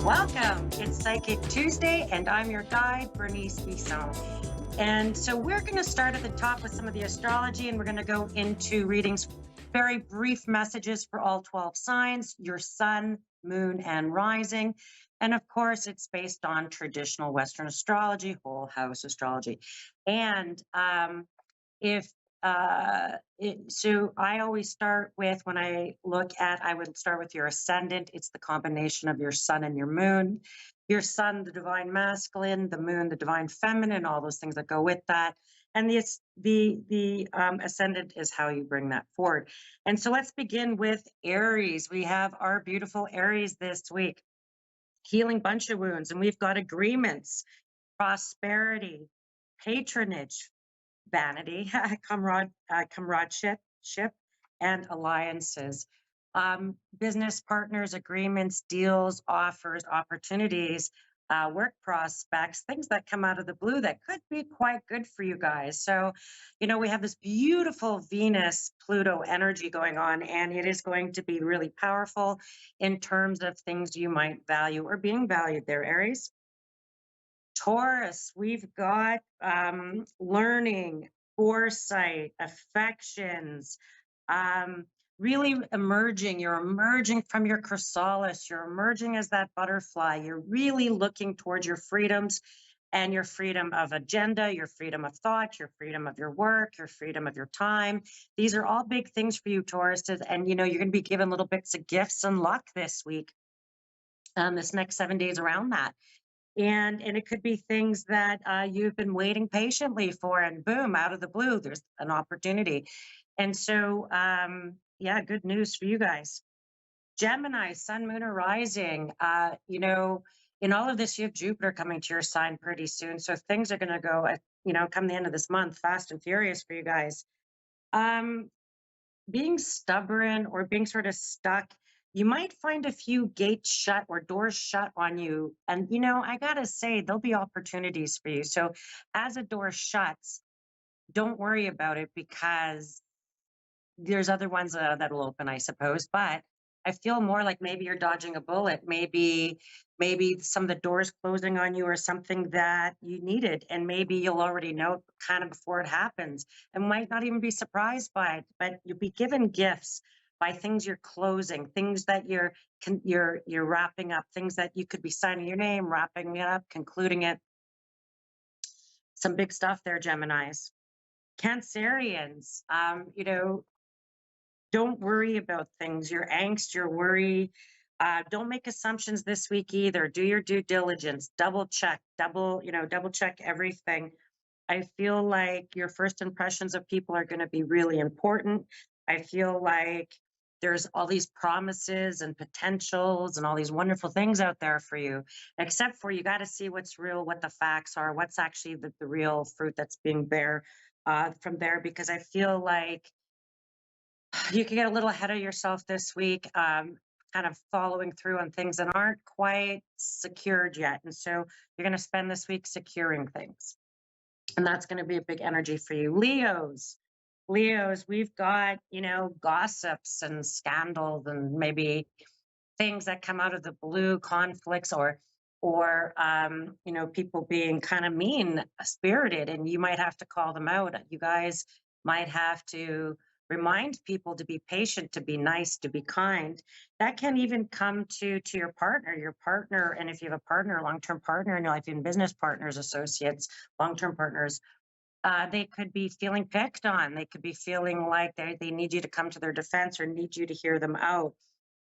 Welcome. It's Psychic Tuesday, and I'm your guide, Bernice Bisson. And so we're going to start at the top with some of the astrology, and we're going to go into readings, very brief messages for all 12 signs, your sun, moon, and rising. And of course, it's based on traditional Western astrology, whole house astrology. And if so I always start with, when I would start with your ascendant. It's the combination of your sun and your sun, the divine masculine, the moon, the divine feminine, all those things that go with that. And the ascendant is how you bring that forward. And so let's begin with Aries. We have our beautiful Aries this week, healing bunch of wounds, and we've got agreements, prosperity, patronage, vanity, comradeship, and alliances. Business partners, agreements, deals, offers, opportunities, work prospects, things that come out of the blue that could be quite good for you guys. So, we have this beautiful Venus Pluto energy going on, and it is going to be really powerful in terms of things you might value or being valued there, Aries. Taurus, we've got learning, foresight, affections, really emerging. You're emerging from your chrysalis. You're emerging as that butterfly. You're really looking towards your freedoms and your freedom of agenda, your freedom of thought, your freedom of your work, your freedom of your time. These are all big things for you, Tauruses. And, you're going to be given little bits of gifts and luck this week, this next 7 days around that. And it could be things that you've been waiting patiently for, and boom, out of the blue, there's an opportunity. And so, yeah, good news for you guys. Gemini, sun, moon, or rising. In all of this, you have Jupiter coming to your sign pretty soon. So things are going to go, come the end of this month, fast and furious for you guys. Being stubborn or being sort of stuck, you might find a few gates shut or doors shut on you. And, I got to say, there'll be opportunities for you. So as a door shuts, don't worry about it, because there's other ones that'll open, I suppose. But I feel more like maybe you're dodging a bullet. Maybe some of the doors closing on you are something that you needed, and maybe you'll already know kind of before it happens, and might not even be surprised by it. But you'll be given gifts by things you're closing, things that you're wrapping up, things that you could be signing your name, wrapping it up, concluding it. Some big stuff there, Geminis. Cancerians, don't worry about things, your angst, your worry. Don't make assumptions this week either. Do your due diligence, double check everything. I feel like your first impressions of people are going to be really important. I feel like there's all these promises and potentials and all these wonderful things out there for you, except for you got to see what's real, what the facts are, what's actually the real fruit that's being bare from there, because I feel like you can get a little ahead of yourself this week, kind of following through on things that aren't quite secured yet. And so you're going to spend this week securing things. And that's going to be a big energy for you. Leos, we've got, gossips and scandals and maybe things that come out of the blue, conflicts, or people being kind of mean spirited, and you might have to call them out. You guys might have to remind people to be patient, to be nice, to be kind. That can even come to your partner. And if you have a partner, a long-term partner in your life, even business partners, associates, long-term partners, they could be feeling picked on. They could be feeling like they need you to come to their defense or need you to hear them out.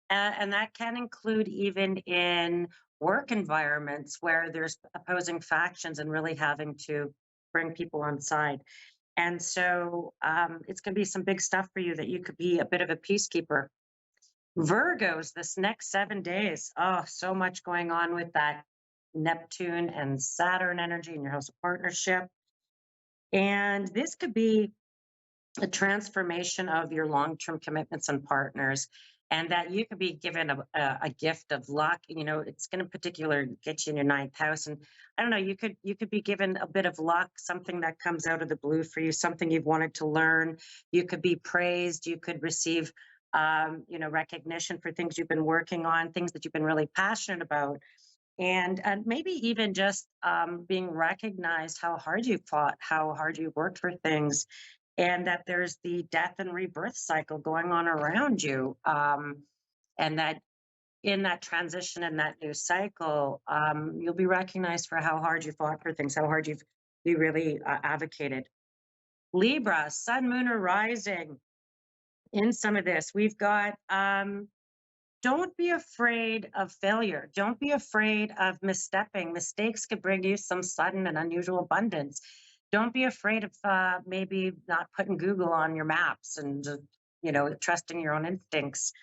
And that can include even in work environments where there's opposing factions and really having to bring people on side. And so it's going to be some big stuff for you that you could be a bit of a peacekeeper. Virgos, this next 7 days, oh, so much going on with that Neptune and Saturn energy in your house of partnership. And this could be a transformation of your long-term commitments and partners, and that you could be given a gift of luck. It's going to particularly get you in your ninth house, and I don't know, you could be given a bit of luck, something that comes out of the blue for you, something you've wanted to learn. You could be praised, you could receive recognition for things you've been working on, things that you've been really passionate about. and maybe even just being recognized how hard you fought, how hard you worked for things, and that there's the death and rebirth cycle going on around you. And that in that transition and that new cycle, you'll be recognized for how hard you fought for things, how hard you really advocated. Libra, sun, moon, or rising in some of this. We've got don't be afraid of failure. Don't be afraid of misstepping. Mistakes could bring you some sudden and unusual abundance. Don't be afraid of maybe not putting Google on your maps and trusting your own instincts.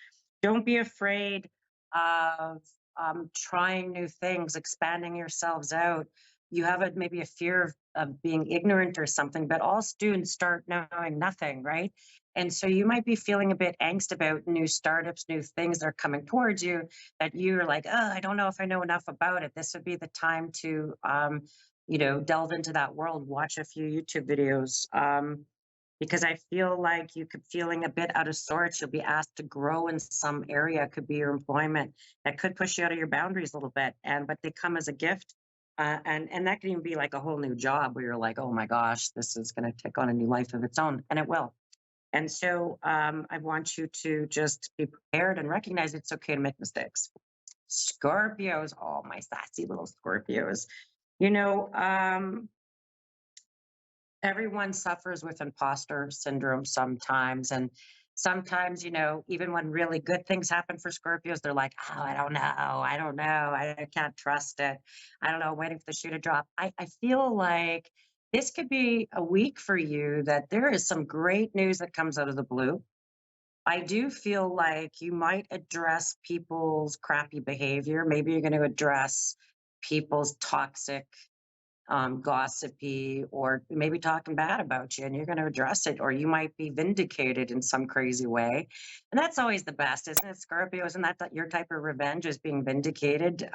Don't be afraid of trying new things, expanding yourselves out. You have maybe a fear of being ignorant or something, but all students start knowing nothing, right? And so you might be feeling a bit angst about new startups, new things that are coming towards you that you're like, oh, I don't know if I know enough about it. This would be the time to, delve into that world, watch a few YouTube videos. Because I feel like you could feeling a bit out of sorts. You'll be asked to grow in some area. It could be your employment that could push you out of your boundaries a little bit, and but they come as a gift, and that can even be like a whole new job where you're like, oh my gosh, this is going to take on a new life of its own, and it will. And so I want you to just be prepared and recognize it's okay to make mistakes. Scorpios, oh my sassy little Scorpios, you know. Everyone suffers with imposter syndrome sometimes. And sometimes, even when really good things happen for Scorpios, they're like, oh, I don't know. I don't know. I can't trust it. I don't know, waiting for the shoe to drop. I feel like this could be a week for you that there is some great news that comes out of the blue. I do feel like you might address people's crappy behavior. Maybe you're going to address people's toxic gossipy, or maybe talking bad about you, and you're going to address it, or you might be vindicated in some crazy way. And that's always the best, isn't it, Scorpio? Isn't that your type of revenge, is being vindicated?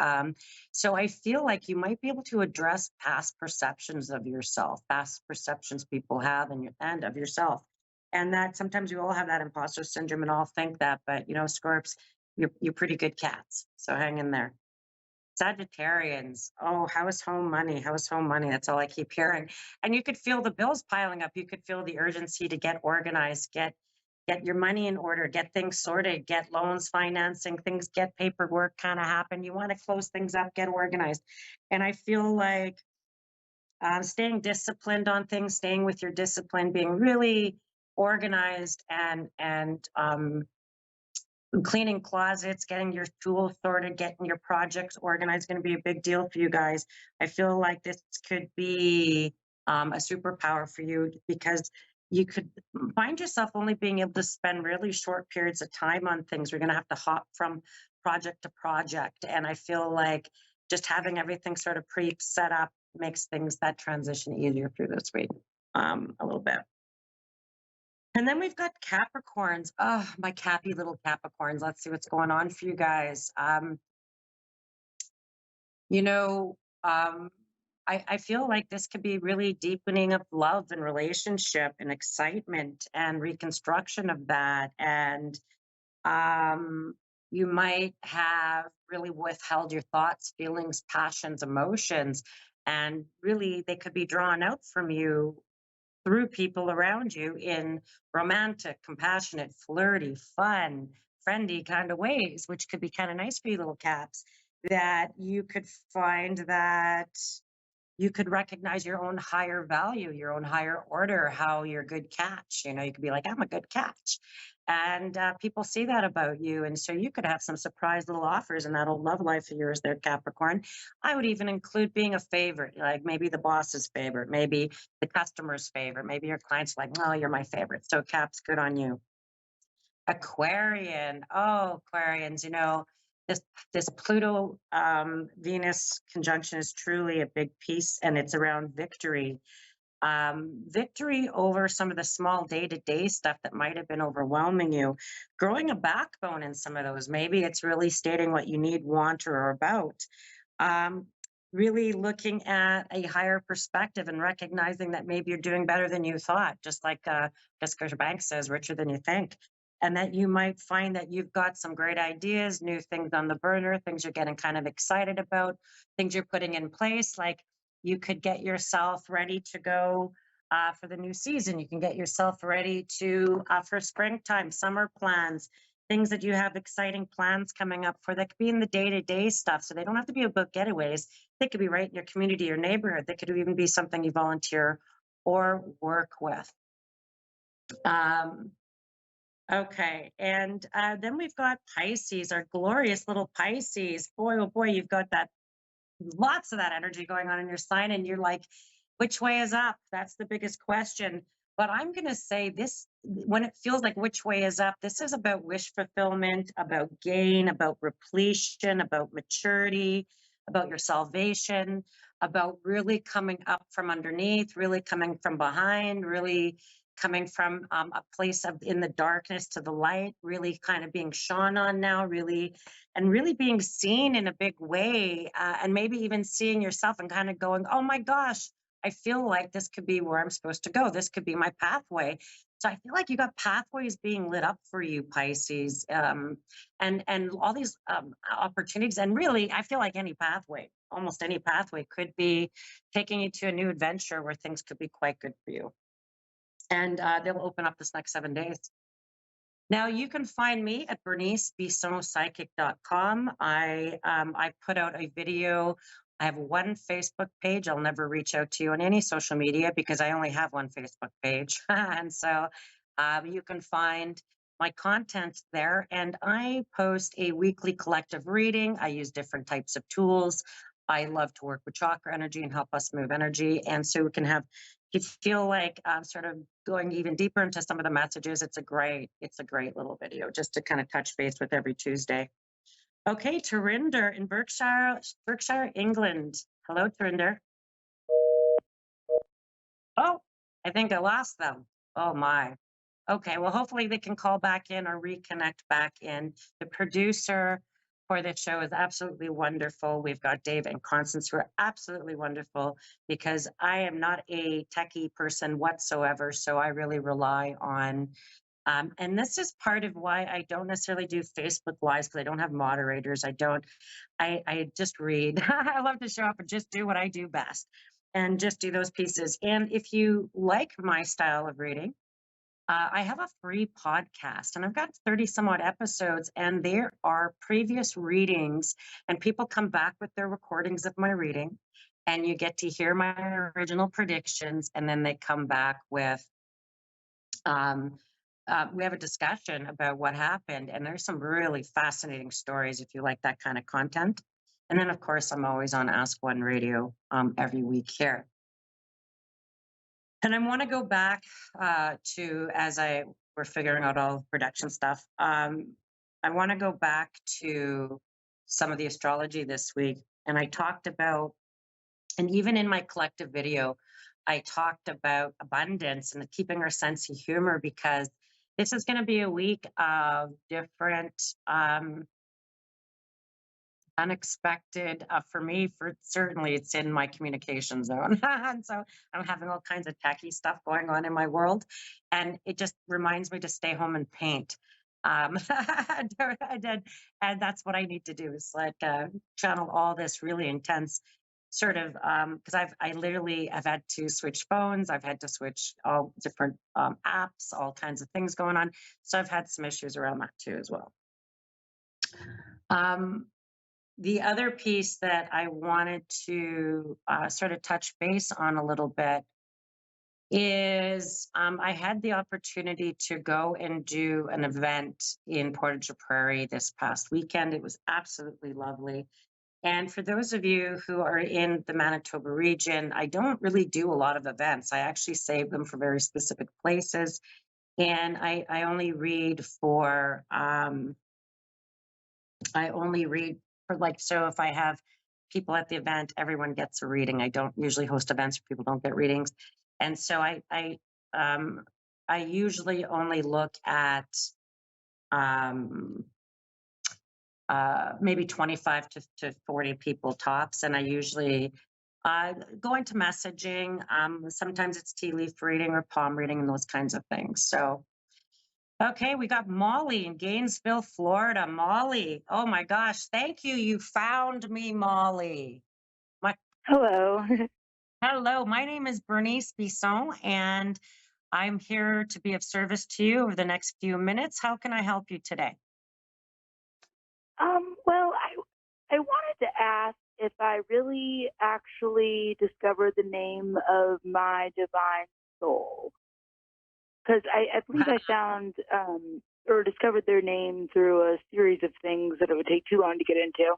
So I feel like you might be able to address past perceptions of yourself, past perceptions people have and of yourself. And that sometimes we all have that imposter syndrome and all think that, but Scorps, you're pretty good cats. So hang in there. Sagittarians, oh, house home money, house home money. That's all I keep hearing. And you could feel the bills piling up. You could feel the urgency to get organized, get your money in order, get things sorted, get loans, financing, things, get paperwork kind of happen. You want to close things up, get organized. And I feel like staying disciplined on things, staying with your discipline, being really organized and cleaning closets, getting your tools sorted, getting your projects organized is going to be a big deal for you guys. I feel like this could be a superpower for you because you could find yourself only being able to spend really short periods of time on things. We're going to have to hop from project to project. And I feel like just having everything sort of pre set up makes things, that transition, easier through this week a little bit. And then we've got Capricorns. Oh, my cappy little Capricorns. Let's see what's going on for you guys. You know, um, I feel like this could be really deepening of love and relationship and excitement and reconstruction of that. And um, you might have really withheld your thoughts, feelings, passions, emotions, and really they could be drawn out from you through people around you in romantic, compassionate, flirty, fun, friendly kind of ways, which could be kind of nice for you little caps, that you could find that you could recognize your own higher value, your own higher order, how you're a good catch. You could be like, I'm a good catch. And people see that about you. And so you could have some surprise little offers in that old love life of yours there, Capricorn. I would even include being a favorite, like maybe the boss's favorite, maybe the customer's favorite, maybe your client's like, oh, you're my favorite. So Caps, good on you. Aquarian. Oh, Aquarians, this Pluto Venus conjunction is truly a big piece, and it's around victory. Victory over some of the small day-to-day stuff that might have been overwhelming you, growing a backbone in some of those. Maybe it's really stating what you need, want, or are about. Um, really looking at a higher perspective and recognizing that maybe you're doing better than you thought, just like Jessica Banks says, richer than you think. and that you might find that you've got some great ideas, new things on the burner, things you're getting kind of excited about, things you're putting in place. Like you could get yourself ready to go for the new season. You can get yourself ready to for springtime, summer plans, things that you have exciting plans coming up for that could be in the day-to-day stuff. So they don't have to be about getaways. They could be right in your community or neighborhood. They could even be something you volunteer or work with. Um, okay, and then we've got Pisces, our glorious little Pisces. Boy, oh boy, you've got that lots of that energy going on in your sign, and you're like, which way is up? That's the biggest question. But I'm going to say this, when it feels like which way is up, this is about wish fulfillment, about gain, about repletion, about maturity, about your salvation, about really coming up from underneath, really coming from behind, really coming from a place of in the darkness to the light, really kind of being shone on now, really, and really being seen in a big way, and maybe even seeing yourself and kind of going, oh my gosh, I feel like this could be where I'm supposed to go. This could be my pathway. So I feel like you got pathways being lit up for you, Pisces, and all these opportunities. And really, I feel like any pathway, almost any pathway, could be taking you to a new adventure where things could be quite good for you. And they'll open up this next 7 days. Now you can find me at bernicebissonpsychic.com. I put out a video. I have one Facebook page. I'll never reach out to you on any social media because I only have one Facebook page. And so you can find my content there. And I post a weekly collective reading. I use different types of tools. I love to work with chakra energy and help us move energy. And so we can have, if you feel like sort of going even deeper into some of the messages, it's a great little video just to kind of touch base with every Tuesday. Okay, Tarinder in Berkshire, England. Hello, Tarinder. Oh, I think I lost them. Oh my. Okay, well, hopefully they can call back in or reconnect back in. The producer for this show is absolutely wonderful. We've got Dave and Constance who are absolutely wonderful because I am not a techie person whatsoever. So I really rely on, and this is part of why I don't necessarily do Facebook Lives because I don't have moderators. I just read. I love to show up and just do what I do best and just do those pieces. And if you like my style of reading, I have a free podcast and I've got 30 some odd episodes, and there are previous readings, and people come back with their recordings of my reading, and you get to hear my original predictions. And then they come back with, we have a discussion about what happened. And there's some really fascinating stories if you like that kind of content. And then, of course, I'm always on Ask One Radio every week here. And I want to go back to, as I were figuring out all the production stuff, I want to go back to some of the astrology this week. And I talked about, and even in my collective video, I talked about abundance and keeping our sense of humor, because this is going to be a week of different unexpected for me. For certainly it's in my communication zone. And so I'm having all kinds of tacky stuff going on in my world, and it just reminds me to stay home and paint. And that's what I need to do, is like channel all this really intense sort of, because I literally have had to switch phones. I've had to switch all different apps, all kinds of things going on. So I've had some issues around that too as well. The other piece that I wanted to sort of touch base on a little bit is I had the opportunity to go and do an event in Portage la Prairie this past weekend. It was absolutely lovely. And for those of you who are in the Manitoba region, I don't really do a lot of events. I actually save them for very specific places. And I only read for, like, so if I have people at the event, everyone gets a reading. I don't usually host events where people don't get readings. And so I usually only look at maybe 25 to 40 people tops. And I usually go into messaging. Sometimes it's tea leaf reading or palm reading and those kinds of things. So Okay, we got Molly in Gainesville, Florida. Molly, oh my gosh, thank you. You found me, Molly. My Hello. hello, my name is Bernice Bisson, and I'm here to be of service to you over the next few minutes. How can I help you today? Well, I wanted to ask if I really actually discovered the name of my divine soul, because I believe I found or discovered their name through a series of things that it would take too long to get into.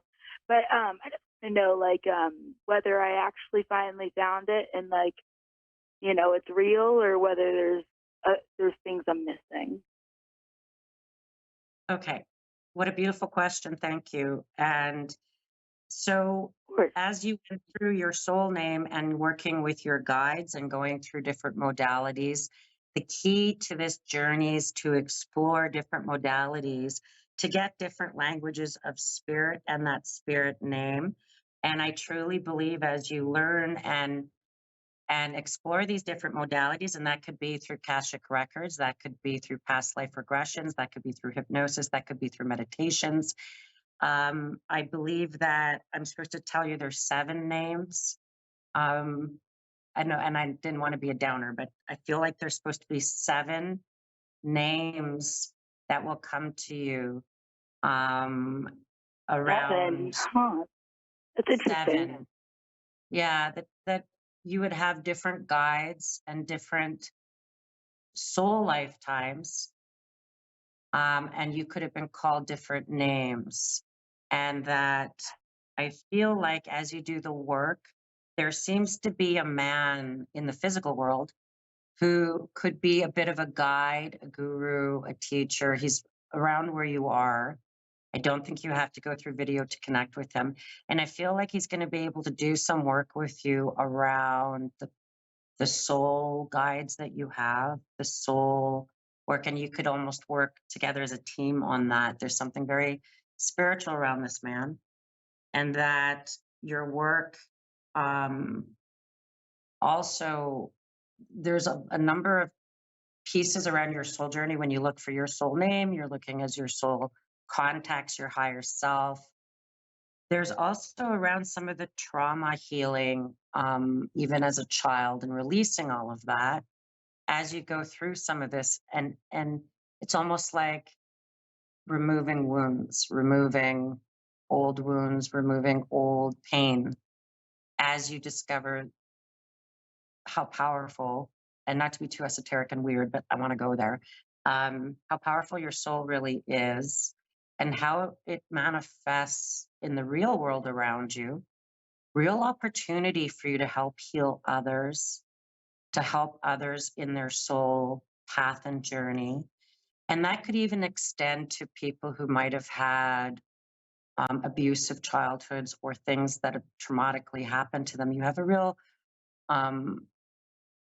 But I just want to know, like, whether I actually finally found it and, like, it's real, or whether there's things I'm missing. Okay, what a beautiful question. Thank you. And so, Of course. as you went through your soul name and working with your guides and going through different modalities, the key to this journey is to explore different modalities to get different languages of spirit and that spirit name. And I truly believe as you learn and explore these different modalities, and that could be through Akashic records, that could be through past life regressions, that could be through hypnosis, that could be through meditations. I believe that I'm supposed to tell you there's 7 names. Um, I know, and I didn't want to be a downer, but I feel like there's supposed to be 7 names that will come to you um, Seven, around huh? That's interesting. 7. Yeah, that you would have different guides and different soul lifetimes, and you could have been called different names. And that I feel like as you do the work, there seems to be a man in the physical world who could be a bit of a guide, a guru, a teacher. He's around where you are. I don't think you have to go through video to connect with him. And I feel like he's going to be able to do some work with you around the soul guides that you have, the soul work, and you could almost work together as a team on that. There's something very spiritual around this man, and that your work um, also, there's a number of pieces around your soul journey. When you look for your soul name, you're looking as your soul contacts your higher self. There's also around some of the trauma healing, even as a child, and releasing all of that as you go through some of this. And it's almost like removing wounds, removing old wounds, removing old pain as you discover how powerful, and not to be too esoteric and weird, but I want to go there, how powerful your soul really is and how it manifests in the real world around you. Real opportunity for you to help heal others, to help others in their soul path and journey. And that could even extend to people who might have had abusive childhoods or things that have traumatically happened to them. You have a real, um,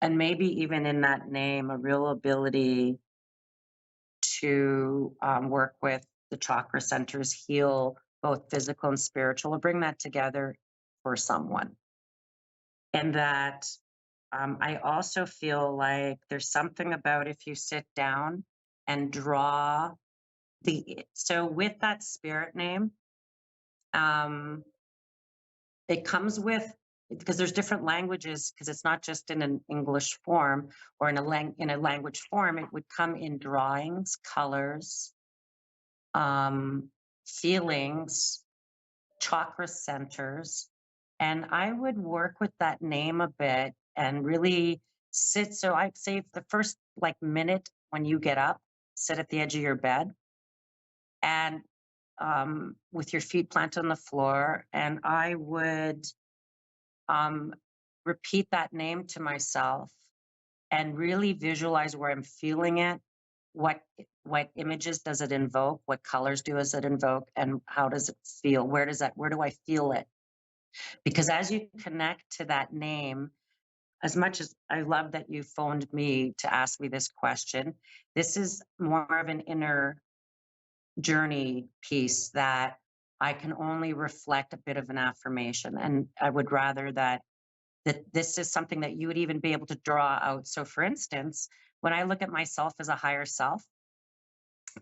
and maybe even in that name, a real ability to work with the chakra centers, heal both physical and spiritual, or bring that together for someone. And that I also feel like there's something about if you sit down and draw so with that spirit name, um, it comes with, because there's different languages, because it's not just in an English form or in a language form. It would come in drawings, colors, um, feelings, chakra centers. And I would work with that name a bit and really sit. So I'd say the first like minute when you get up, sit at the edge of your bed and with your feet planted on the floor. And I would um, repeat that name to myself and really visualize where I'm feeling it. What what images does it invoke? What colors does it invoke? And how does it feel? Where do I feel it? Because as you connect to that name, as much as I love that you phoned me to ask me this question, this is more of an inner journey piece that I can only reflect a bit of an affirmation. And I would rather that this is something that you would even be able to draw out. So for instance, when I look at myself as a higher self,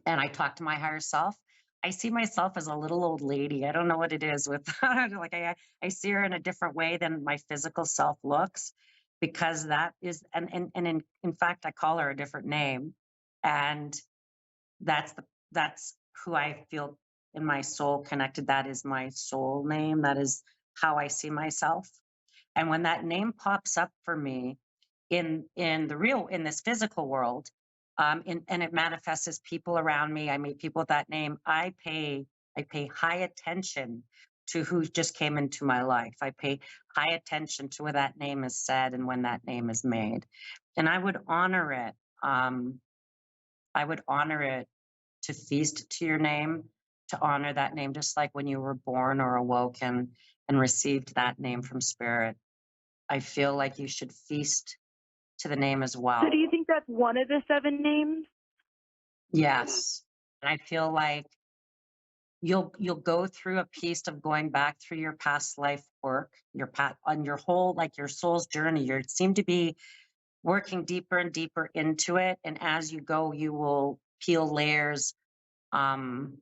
and I talk to my higher self, I see myself as a little old lady. I don't know what it is with like I see her in a different way than my physical self looks, because that is and in fact I call her a different name, and that's who I feel in my soul connected. That is my soul name. That is how I see myself. And when that name pops up for me in this physical world, and it manifests as people around me, I meet people with that name. I pay high attention to who just came into my life. I pay high attention to where that name is said and when that name is made, and I would honor it. I would honor it to feast to your name, to honor that name, just like when you were born or awoken and received that name from spirit. I feel like you should feast to the name as So do well. you think that's one of the 7 names? Yes. And I feel like you'll go through a piece of going back through your past life work, your path on your whole, like your soul's journey. You seem to be working deeper and deeper into it. And as you go, you will peel layers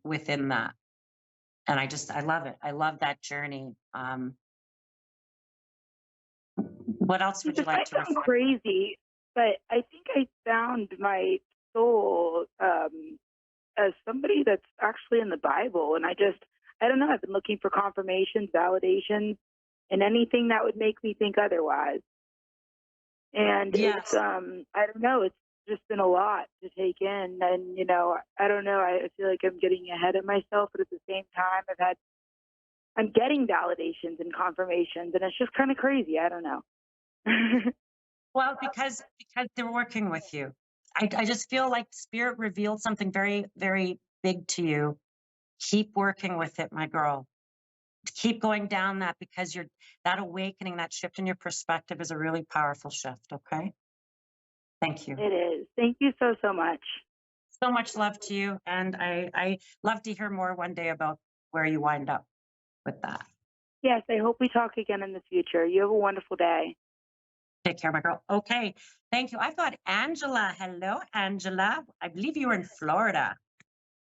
within that. And I love it. I love that journey. What else would you This like might to sound reflect? crazy, but I think I found my soul as somebody that's actually in the Bible. And I don't know, I've been looking for confirmations, validations, and anything that would make me think otherwise. And it's, Yes. I don't know, it's just been a lot to take in. And, I don't know, I feel like I'm getting ahead of myself, but at the same time, I'm getting validations and confirmations, and it's just kind of crazy. I don't know. Well, because they're working with you. I just feel like spirit revealed something very, very big to you. Keep working with it, my girl. Keep going down that, because you're that awakening, that shift in your perspective is a really powerful shift. Okay. Thank you. It is. Thank you so, so much. So much love to you. And I love to hear more one day about where you wind up with that. Yes, I hope we talk again in the future. You have a wonderful day. Take care, my girl. Okay. Thank you. I've got Angela. Hello, Angela. I believe you were in Florida.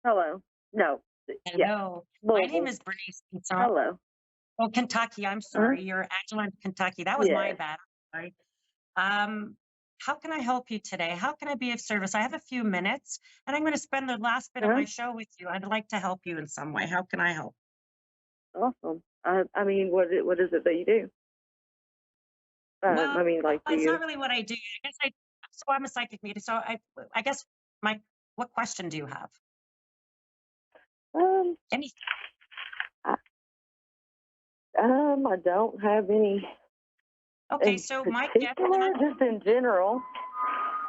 Hello. No. Yes. Hello. My name Louisville. is Bernice Bisson. Hello. Oh, Kentucky. I'm Uh-huh. sorry. You're Angela in Kentucky. That was my Yes. bad. Sorry. Um, how can I help you today? How can I be of service? I have a few minutes and I'm going to spend the last bit of Uh-huh. my show with you. I'd like to help you in some way. How can I help? Awesome. I mean, what is it that you do? I Well, mean, like, do it's not you? really what I do. So I'm a psychic medium. So I guess what question do you have? Um, Any? I, I don't have any Okay. in So my gift, and particular, just in general.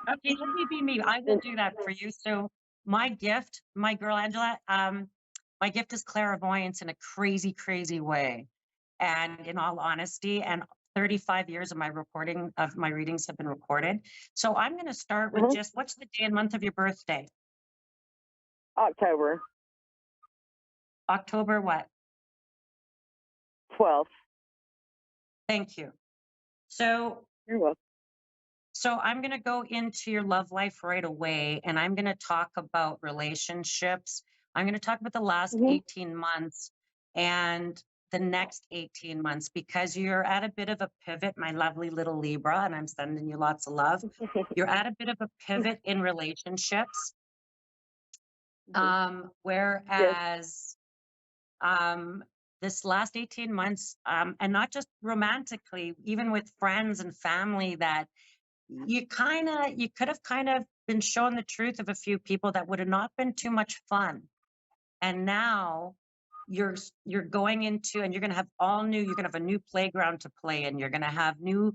okay, let me be me. I will And, do that for you. So my gift, my girl Angela, my gift is clairvoyance in a crazy, crazy way. And in all honesty, and 35 years of my readings have been recorded. So I'm going to start with uh-huh. just what's the day and month of your birthday? October October what? 12th. Thank you. So You're welcome. So I'm going to go into your love life right away, and I'm going to talk about relationships. I'm going to talk about the last Mm-hmm. 18 months and the next 18 months, because you're at a bit of a pivot, my lovely little Libra, and I'm sending you lots of love. You're at a bit of a pivot in relationships. Yes. Whereas um, this last 18 months, and not just romantically, even with friends and family, that you could have kind of been shown the truth of a few people that would have not been too much fun. And now you're going into, and you're going to have you're going to have a new playground to play in. You're going to have new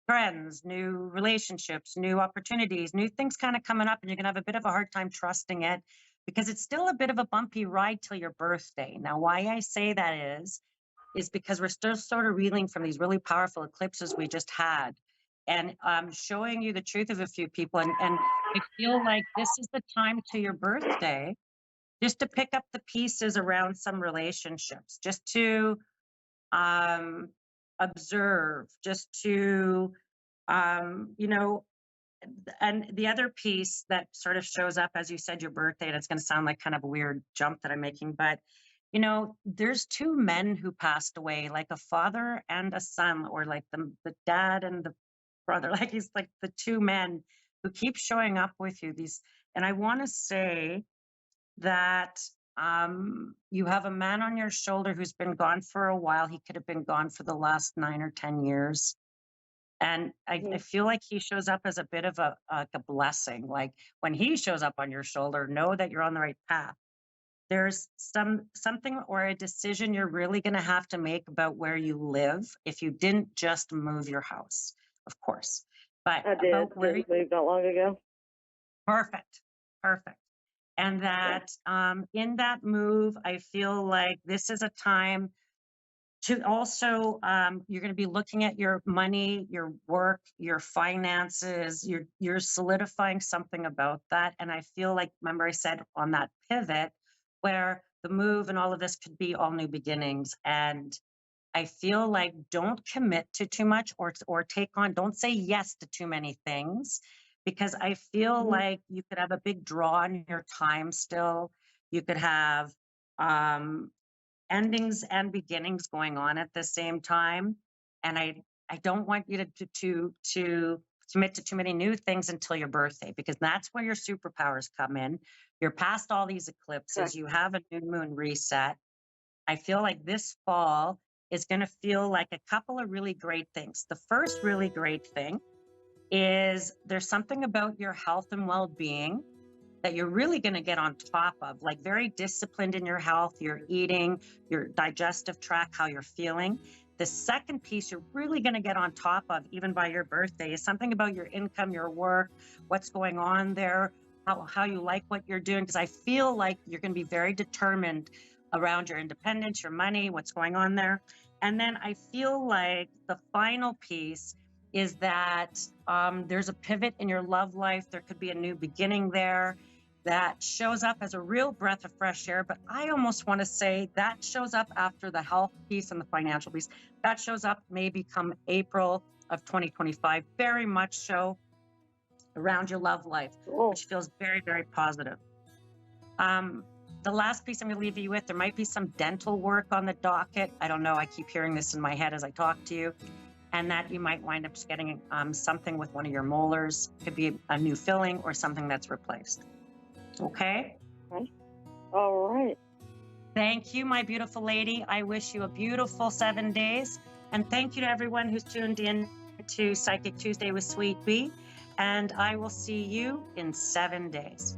friends, new relationships, new opportunities, new things kind of coming up, and you're going to have a bit of a hard time trusting it, because it's still a bit of a bumpy ride till your birthday. Now, why I say that is because we're still sort of reeling from these really powerful eclipses we just had. And I'm showing you the truth of a few people. And I feel like this is the time to your birthday just to pick up the pieces around some relationships, just to um, observe, just to, you know, and the other piece that sort of shows up, as you said, your birthday, and it's going to sound like kind of a weird jump that I'm making, but there's two men who passed away, like a father and a son, or like the dad and the brother, like he's like the two men who keep showing up with you. And I want to say that you have a man on your shoulder who's been gone for a while. He could have been gone for the last 9 or 10 years. And I feel like he shows up as a bit of a blessing. Like when he shows up on your shoulder, know that you're on the right path. There's something or a decision you're really going to have to make about where you live if you didn't just move your house, of course. But I did. about where Just moved not long ago. perfect, perfect. And that in that move, I feel like this is a time to also you're going to be looking at your money, your work, your finances. You're solidifying something about that. And I feel like, remember I said on that pivot where the move and all of this could be all new beginnings. And I feel like don't commit to too much, or take on, don't say yes to too many things, because I feel like you could have a big draw on your time still. You could have endings and beginnings going on at the same time. And I don't want you to commit to too many new things until your birthday, because that's where your superpowers come in. You're past all these eclipses. Correct. You have a new moon reset. I feel like this fall is going to feel like a couple of really great things. The first really great thing is there's something about your health and well-being that you're really going to get on top of, like very disciplined in your health, your eating, your digestive tract, how you're feeling. The second piece you're really going to get on top of, even by your birthday, is something about your income, your work, what's going on there, how you like what you're doing. Because I feel like you're going to be very determined around your independence, your money, what's going on there. And then I feel like the final piece is that there's a pivot in your love life. There could be a new beginning there that shows up as a real breath of fresh air. But I almost want to say that shows up after the health piece and the financial piece. That shows up maybe come April of 2025, very much so around your love life, which feels very, very positive. The last piece I'm going to leave you with, there might be some dental work on the docket. I don't know. I keep hearing this in my head as I talk to you. And that you might wind up just getting something with one of your molars. Could be a new filling or something that's replaced. Okay? All right. Thank you, my beautiful lady. I wish you a beautiful 7 days. And thank you to everyone who's tuned in to Psychic Tuesday with Sweet Bee. And I will see you in 7 days.